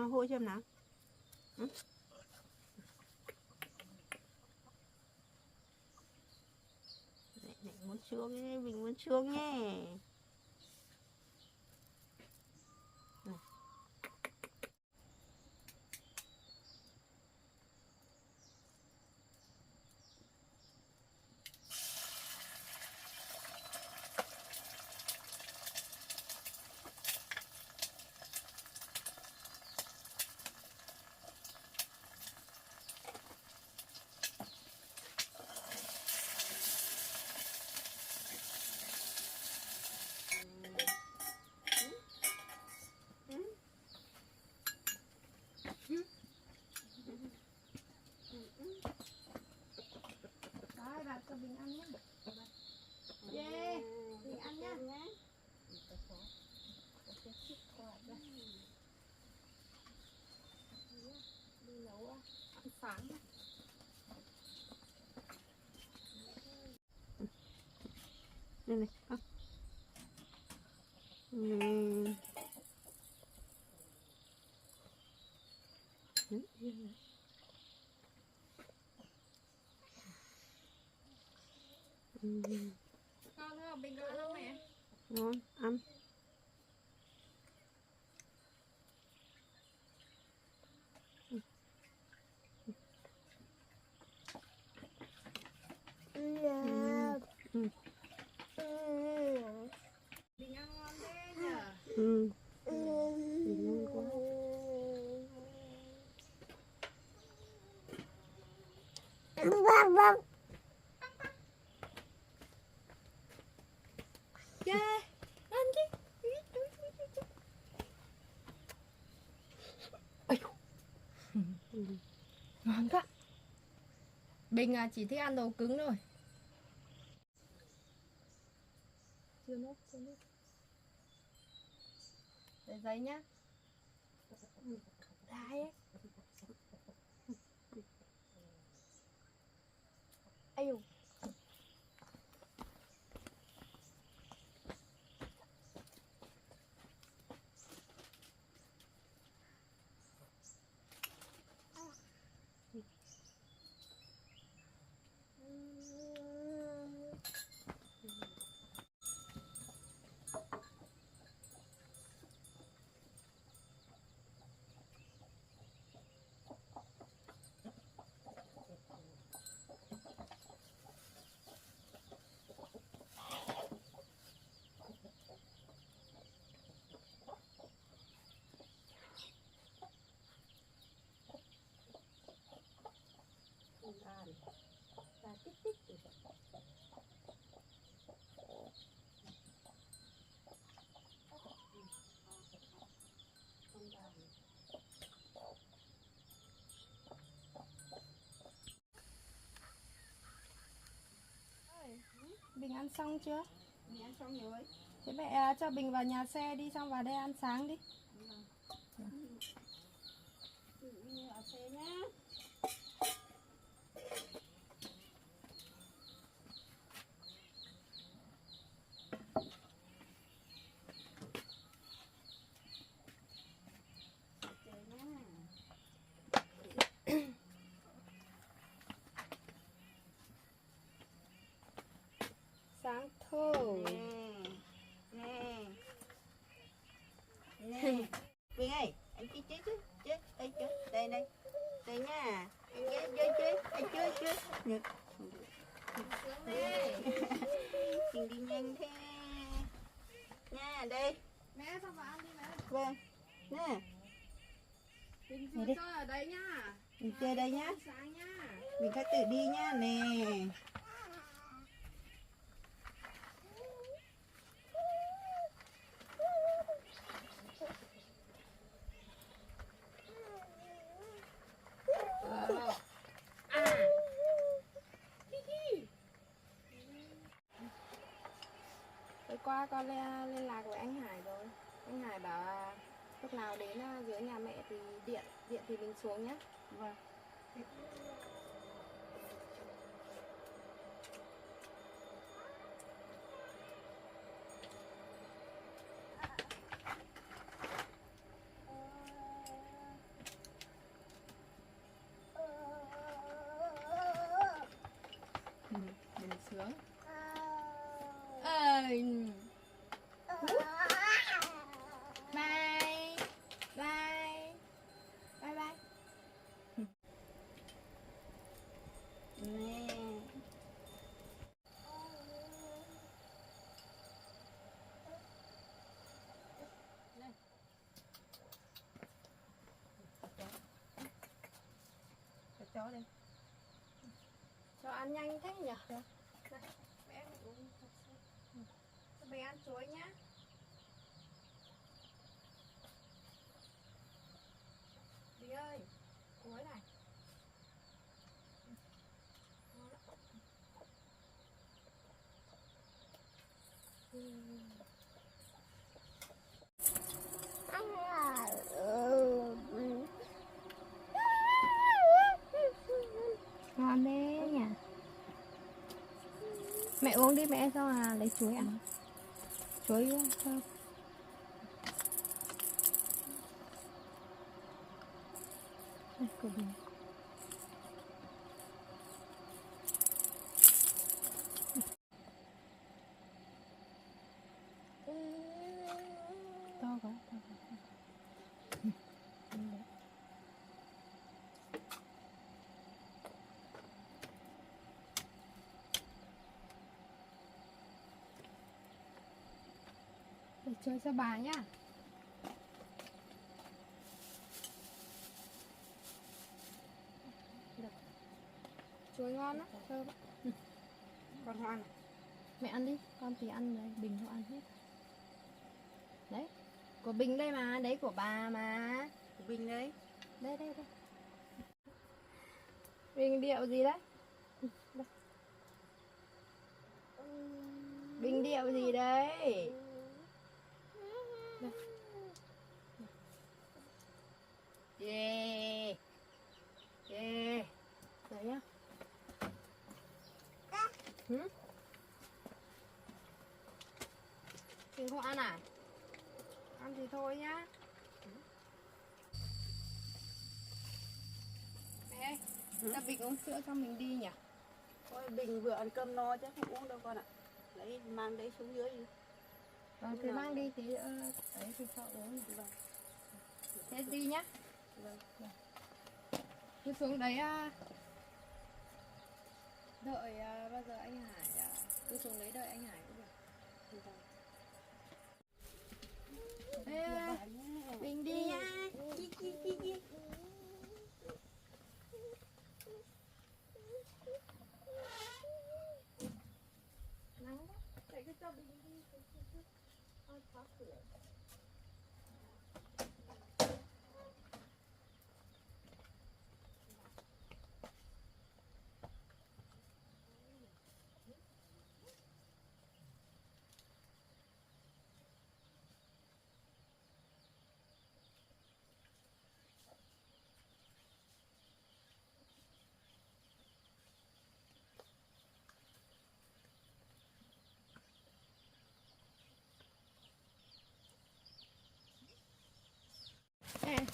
nào, hôi xem nào. Này, muốn xuống nhé, mình muốn xuống nhé. Đấy, bà cho mình ăn nhé. Yeah, mình ăn nhé. Đi nấu ăn sáng. Đây này. Ngon không? Bình ngon không mẹ? Ngon, ăn. Bình ăn ngon thế nhở? Ngon quá. Yeah, ăn đi. Ngon quá. Bình chỉ thích ăn đồ cứng thôi. Chưa nốt. Để giấy nhá. Đấy. Ây Bình ăn xong chưa? Mình ăn xong rồi. Thế mẹ cho Bình vào nhà xe đi, xong vào đây ăn sáng đi. Ở xe nhá. Sáng thôi. Nè. Bình ơi, anh chơi chứ. Đây chứ. Đây. Đây nha. Anh chơi. Anh chơi. Được. Mình đi nhanh thế. Nha, đây. Mẹ xong vào ăn đi mẹ. Vâng. Nè. Bình chơi ở đây nhá. Mình chơi đây nhá. Sáng nhá. Mình phải tự đi nhá. Nè. Tối qua con liên lạc với anh Hải rồi. Anh Hải bảo là lúc nào đến dưới nhà mẹ thì điện thì mình xuống nhé. Vâng. Bình sướng. Ơi. Bye. Bye. Bye bye. Nè. Cho chó đây. Cho ăn nhanh thế nhỉ? Đây, mẹ uống thật sự. Cho bé ăn chuối nhá. Đi ơi, chuối này. Ngon đấy nhỉ. Mẹ uống đi mẹ, sao lấy chuối ăn. Chuối thơm. Đây, cô bình. To quá, to quá. Để chơi cho bà nhá. Được. Chuối ngon á, thơm. Con Hoan. Mẹ ăn đi, con thì ăn đấy, Bình nó ăn hết. Đấy, của Bình đây mà, đấy của bà mà. Bình đấy. Đây, đây, đây. Bình điệu gì đấy? Đây. Bình điệu gì đấy? Đây. Yeah. Yeah. Đấy nhá. Bình không ăn à? Ăn thì thôi nhá. Mẹ ơi, cho Bình uống sữa cho mình đi nhỉ? Thôi Bình vừa ăn cơm no chứ không uống đâu con ạ. Lấy mang đấy xuống dưới đi. Vâng, thì mang đi tí nữa. Đấy thì cho uống. Vâng. Thế đi nhá. Vâng. Cứ xuống đấy đợi bao giờ anh Hải cứ xuống đấy đợi anh Hải cũng được. Ê, Bình đi nha. Nắng quá. Để cứ cho Bình đi. Ôi, khó sửa. Ê.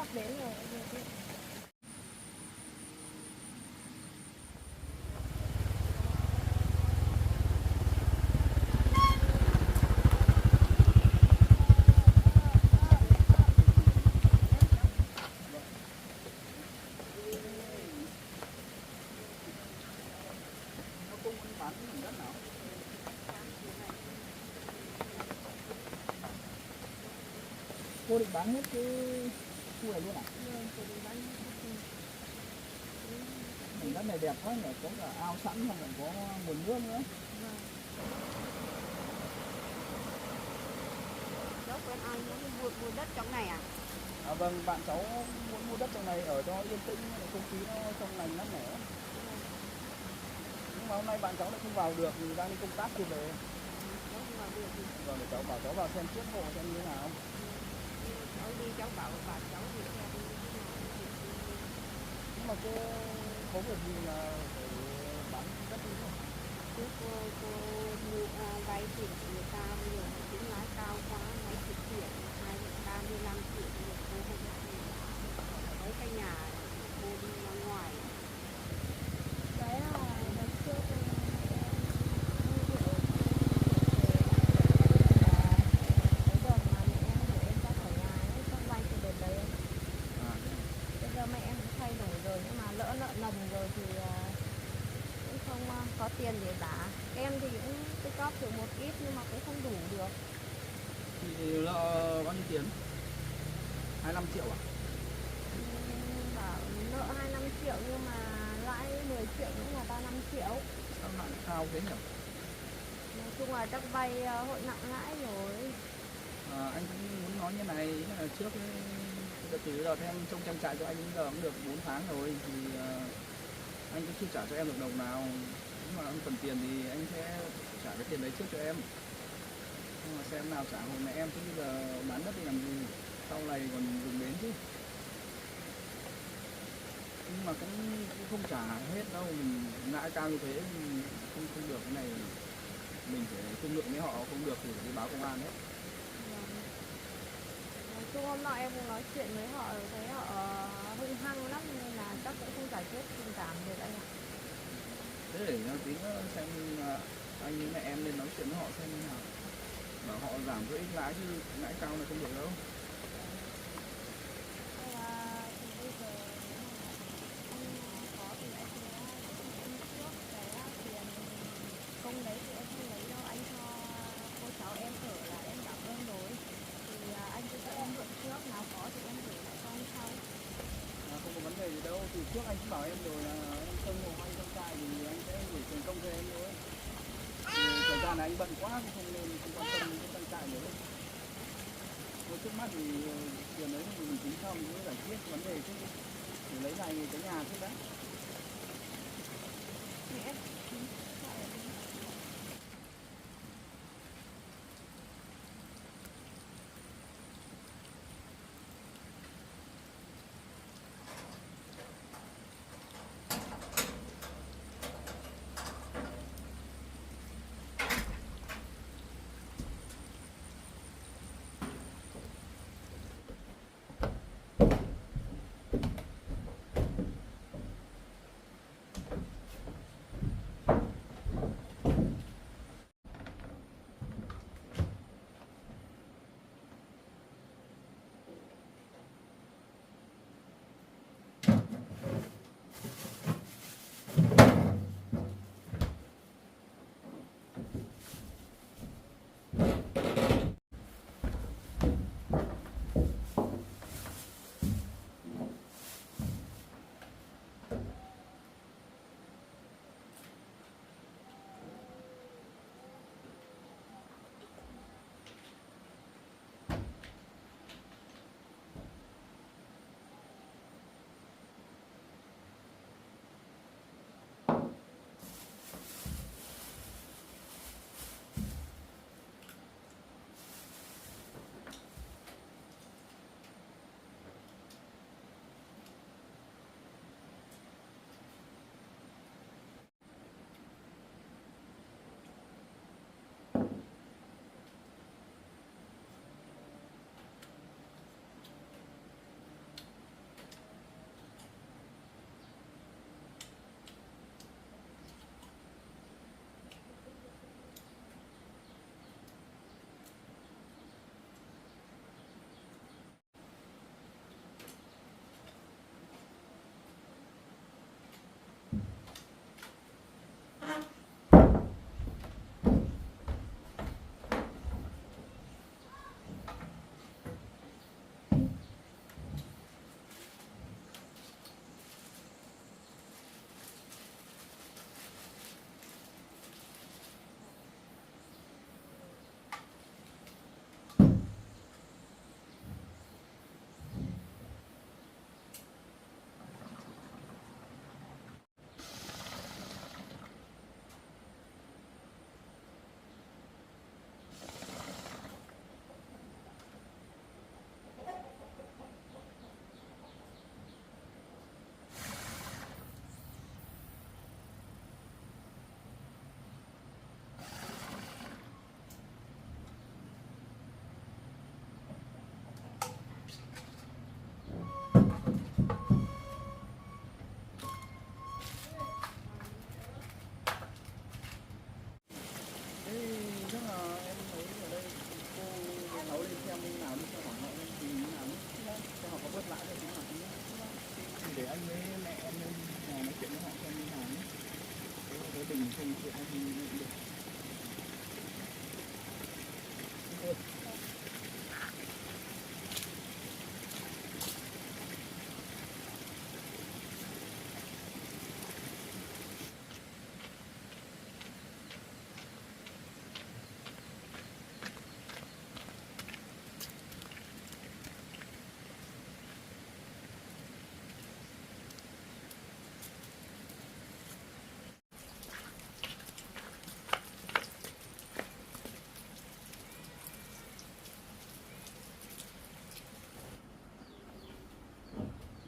sắp đến rồi. Nó cũng bán cái mảnh đất nào? Cô định bán hết cái khu này luôn à? Mảnh đất này đẹp quá nhỉ, có cả ao sẵn xong rồi có nguồn nước nữa. Cháu quen ai mua đất trong này à? À vâng, bạn cháu muốn mua đất trong này ở cho yên tĩnh, không khí nó trong lành mát mẻ. Nhưng mà hôm nay bạn cháu lại không vào được vì đang đi công tác chưa về. Vâng, để cháu bảo cháu vào xem trước hộ xem như thế nào. Cháu đi cháu bảo bà cháu đi theo đi. Nhưng mà cô có việc gì là phải bán đất đi không? Cô mua vay tiền của người ta bây giờ nó tính lãi cao quá, mấy chục triệu, 25 triệu bây giờ cô không lại mấy cái nhà cô đi ra ngoài. Đấy là đợt trước cái đợt mà mẹ em để em ra khỏi nhà ấy, con vay từ đợt đấy. À, Bây giờ mẹ em cũng thay đổi rồi nhưng mà lỡ nợ nần rồi thì cũng không có tiền để trả. Em thì cũng tích góp được một ít nhưng mà cũng không đủ được. thì nợ bao nhiêu tiền? 25 triệu à? Bảo nợ 25 triệu nhưng mà lãi 10 triệu cũng là 35 triệu. Sao lại cao thế nhỉ? Nói chung là chắc vay hội nặng lãi rồi. Anh cũng muốn nói như này, ý là trước đợt từ đợt em trông trang trại cho anh đến giờ cũng được 4 tháng rồi thì anh cũng chưa trả cho em được đồng nào. Nhưng mà anh cần tiền thì anh sẽ trả cái tiền đấy trước cho em. Nhưng mà xem nào trả hồi mẹ em chứ bây giờ bán đất đi làm gì, sau này còn dùng đến chứ. Nhưng mà cũng không trả hết đâu, mình lãi cao như thế mình không được cái này, mình phải thương lượng với họ, không được thì phải đi báo công an hết. Nói chung hôm nọ em cũng nói chuyện với họ thấy họ hung hăng lắm nên là chắc cũng không giải quyết tình cảm được anh ạ. Thế để tí nữa xem anh với mẹ em nên nói chuyện với họ xem như nào. Bảo họ giảm cái ít lãi chứ lãi cao là không được đâu. Hay là thì bây giờ nếu mà anh có thì anh sẽ anh trước cái tiền công đấy thì em không lấy đâu, anh cho cô cháu em ở là em cảm ơn rồi. Thì anh cứ cho em mượn trước, nào có thì em gửi lại cho anh sau. Không có vấn đề gì đâu, từ trước anh cũng bảo em rồi là em không hộ anh trong trại thì anh sẽ gửi tiền công cho em thôi. Thì thời gian này anh bận quá không nên không quan tâm đến cái trang trại nữa. Thôi trước mắt thì tiền đấy thì mình tính sau mình sẽ giải quyết vấn đề chứ, để lấy này cái nhà trước đã. Mẹ không chuyện hay thì được. Thôi.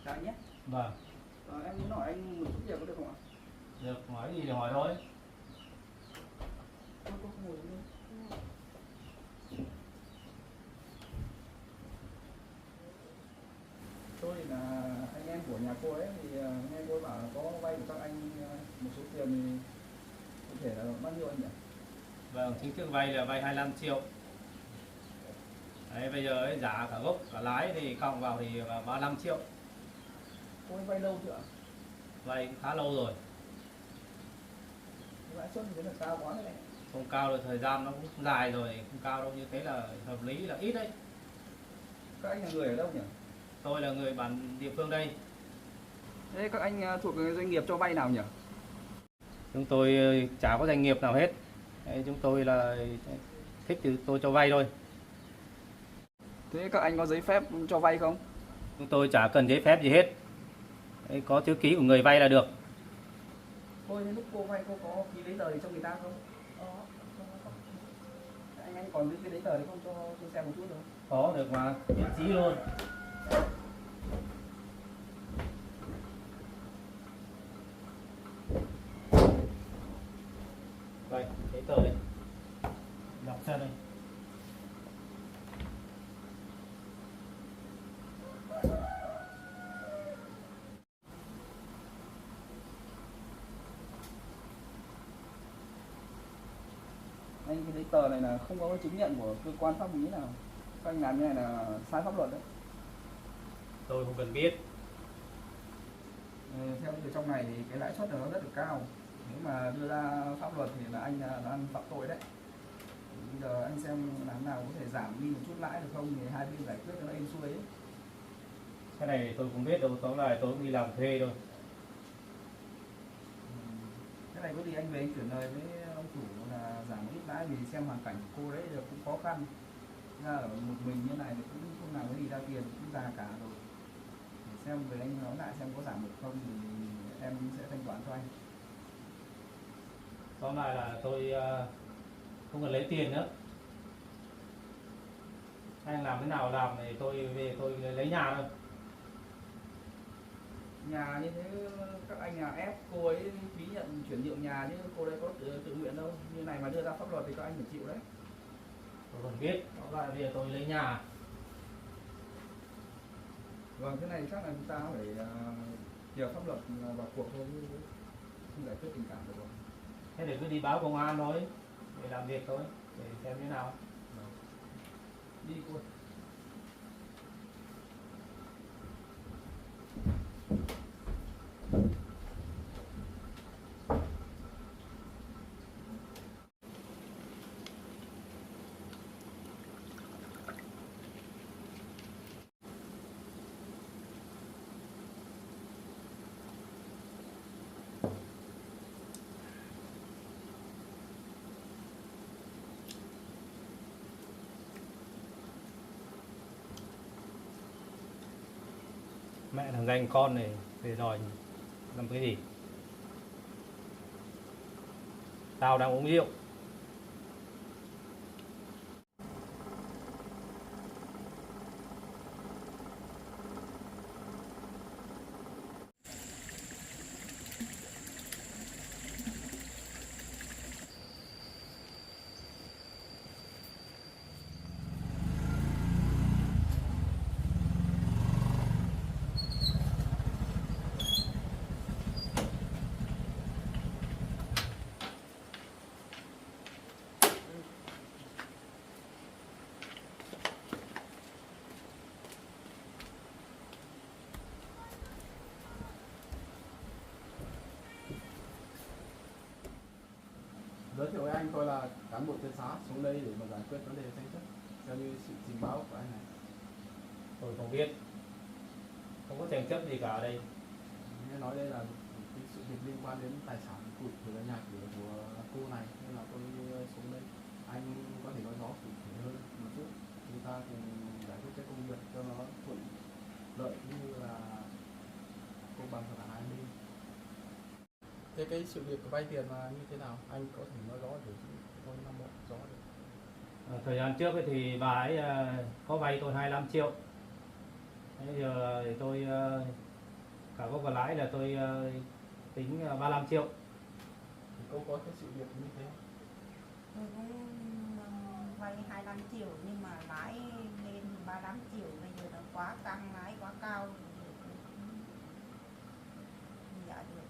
Chào anh nhé. Vâng, Em muốn hỏi anh một chút việc có được không ạ? được, hỏi gì thì hỏi thôi. Cô ngồi luôn. Tôi là anh em của nhà cô ấy thì nghe cô ấy bảo là có vay của các anh một số tiền thì có thể là bao nhiêu anh nhỉ? Vâng, chính thức vay là vay 25 triệu. Đấy, bây giờ ấy, giá cả gốc cả lãi thì cộng vào thì là 35 triệu. Cô ấy vay lâu chưa ạ? Vay cũng khá lâu rồi. Lãi suất thì thế là cao quá đấy. Không cao được, thời gian nó cũng dài rồi, không cao đâu, như thế là hợp lý, là ít đấy. Các anh là người ở đâu nhỉ? Tôi là người bản địa phương đây. Thế các anh thuộc doanh nghiệp cho vay nào nhỉ? Chúng tôi chả có doanh nghiệp nào hết. Đấy, chúng tôi là thích thì tôi cho vay thôi. Thế các anh có giấy phép cho vay không? Chúng tôi chả cần giấy phép gì hết. Đấy, có chữ ký của người vay là được. Thôi lúc cô vay cô có ký giấy tờ gì cho người ta không? Anh còn giữ cái giấy tờ đấy không, cho tôi xem một chút được không? Có được mà, miễn phí luôn. Đây, giấy tờ đây. Đọc xem đây. Anh cái giấy tờ này là không có chứng nhận của cơ quan pháp lý nào. Các anh làm như này là sai pháp luật đấy. Tôi không cần biết. Theo như trong này thì cái lãi suất nó rất là cao. Nếu mà đưa ra pháp luật thì là anh đang phạm tội đấy. Bây giờ anh xem làm nào có thể giảm đi một chút lãi được không thì hai bên giải quyết cho nó êm xuôi ấy. Cái này tôi không biết đâu, tóm lại tôi cũng đi làm thuê thôi. Cái này có gì anh về anh chuyển lời với ông chủ là giảm ít lãi, vì xem hoàn cảnh của cô đấy là cũng khó khăn. Ra ở một mình như này thì cũng không làm cái gì ra tiền, cũng già cả rồi. Để xem về anh nói lại xem có giảm được không thì em sẽ thanh toán cho anh. Tóm lại là tôi không cần lấy tiền nữa. Anh làm thế nào làm thì tôi về tôi lấy nhà thôi. Nhà như thế các anh nhà ép cô ấy ký nhận chuyển nhượng nhà chứ cô đấy có tự nguyện đâu. Như này mà đưa ra pháp luật thì các anh phải chịu đấy. Tôi còn biết, tóm lại bây giờ tôi lấy nhà. Vâng, cái này chắc là chúng ta phải nhờ pháp luật vào cuộc thôi, không giải quyết tình cảm được rồi. Thế để cứ đi báo công an thôi, để làm việc thôi, để xem thế nào. Đi cô. Mẹ thằng danh con này về đòi làm cái gì? Tao đang uống rượu. giới thiệu với anh tôi là cán bộ tuyên xã xuống đây để mà giải quyết vấn đề tranh chấp theo như sự trình báo của anh này. Tôi không biết, không có tranh chấp gì cả ở đây. Nghe nói đây là cái sự việc liên quan đến tài sản của nhà cửa của cô này nên là tôi xuống đây. Anh có thể nói rõ cụ thể hơn một chút, chúng ta cùng giải quyết cái công việc cho nó thuận lợi cũng như là công bằng cho cả hai bên. Thế cái sự việc vay tiền là như thế nào? Anh có thể nói rõ để tôi nắm rõ được. Thời gian trước ấy thì bà ấy có vay tôi 25 triệu. Bây giờ thì tôi cả gốc và lãi là tôi tính 35 triệu. Thì cô có cái sự việc như thế không? Tôi cũng vay 25 triệu nhưng mà lãi lên 35 triệu, bây giờ nó quá căng, lãi quá cao thì không trả được.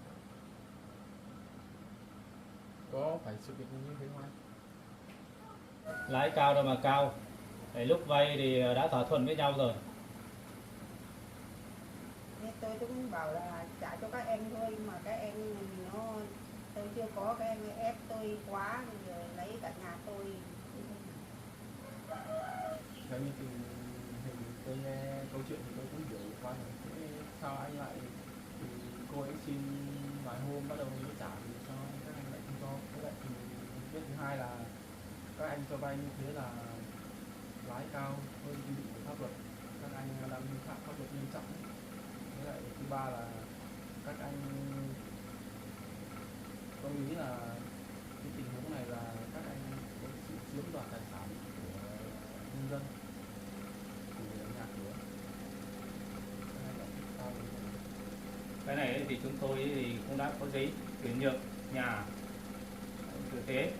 Có phải sự việc như thế không anh? Lãi cao đâu mà cao. Để lúc vay thì đã thỏa thuận với nhau rồi. Nên tôi cũng bảo là trả cho các em thôi, mà các em nó tôi chưa có, các em ép tôi quá rồi lấy cả nhà tôi. Theo như tình hình tôi nghe câu chuyện thì tôi cũng hiểu qua rồi. Thế sao anh lại thì cô ấy xin vài hôm bắt đầu mới trả thì sao các anh lại không cho? Với lại thì biết thứ hai là các anh cho vay như thế là lãi cao hơn quy định của pháp luật, các anh đang vi phạm pháp luật nghiêm trọng. Với lại thứ ba là các anh, tôi nghĩ là cái tình huống này là các anh có sự chiếm đoạt tài sản của nhân dân, của nhà cửa. Cái này là sao vậy? Cái này thì chúng tôi thì cũng đã có giấy chuyển nhượng nhà thực tế.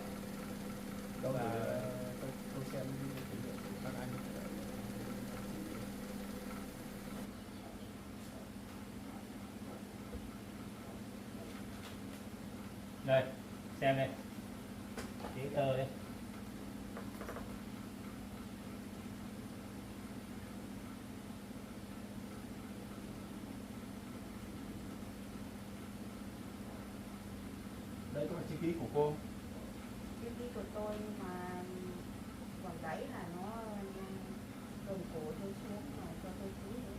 Đâu Và để tôi xem cái chuyện của các anh. đây, xem đây, giấy tờ đây. Đây có phải chữ ký của cô? Chữ ký của tôi mà còn giấy là nó đồng cổ tôi xuống mà cho tôi ký đấy.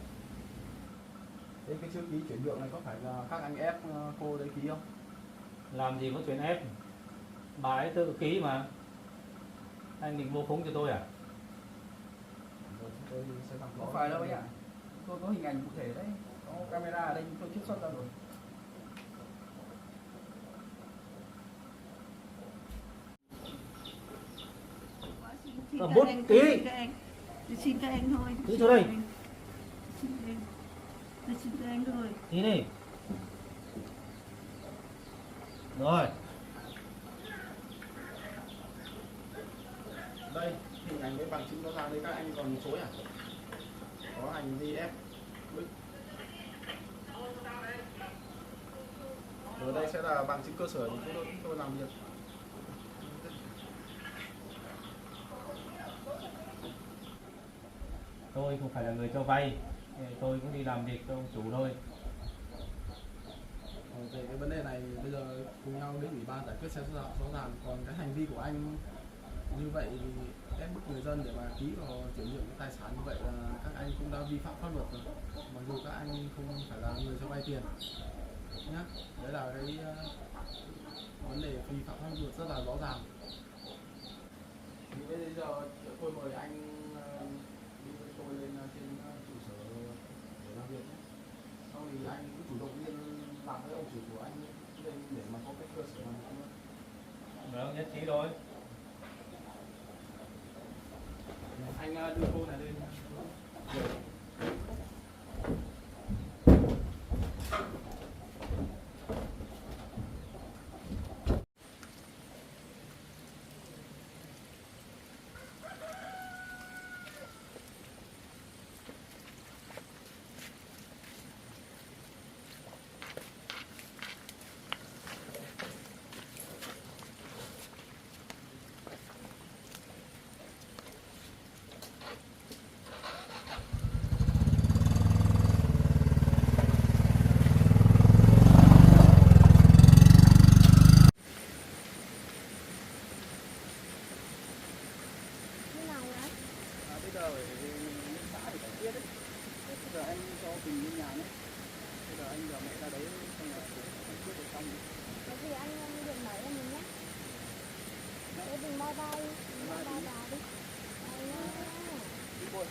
Thế cái chữ ký chuyển nhượng này có phải là các anh ép cô đấy ký không? Làm gì có chuyện ép, bà ấy tự ký mà. Anh định vô khống cho tôi à? Rồi tôi sẽ làm Không phải đâu anh ạ. Tôi có hình ảnh cụ thể đấy, có camera ở đây tôi trích xuất ra rồi. Bút ký. Tôi xin các anh thôi. Ký cho đây. Tôi xin các anh thôi. Ký đi. Rồi. đây hình ảnh với bằng chứng rõ ràng đây, các anh còn chối à? Có hành vi ép bức. Ở đây sẽ là bằng chứng cơ sở để chúng tôi làm việc. Tôi không phải là người cho vay, tôi cũng đi làm việc cho ông chủ thôi. Về cái vấn đề này bây giờ cùng nhau đến ủy ban giải quyết sẽ rõ ràng. Còn cái hành vi của anh như vậy thì ép bức người dân để mà ký vào chuyển nhượng cái tài sản như vậy là các anh cũng đã vi phạm pháp luật rồi, mặc dù các anh không phải là người cho vay tiền nhá. Đấy là cái vấn đề vi phạm pháp luật rất là rõ ràng. Thì bây giờ tôi mời anh đi với tôi lên trên trụ sở để làm việc nhé. Sau thì anh cũng chủ động liên lạc với ông chủ của anh lên để mà có cái cơ sở làm việc luôn. Vâng, nhất trí thôi. Anh đưa cô này lên. trình bên nhà nhé. Bây giờ anh và mẹ ra đấy xong là giải quyết được xong. Cái gì anh điện máy cho mình nhé. Để đừng bye bye, đừng bye bye bà đi. Bye nha. Đi thôi.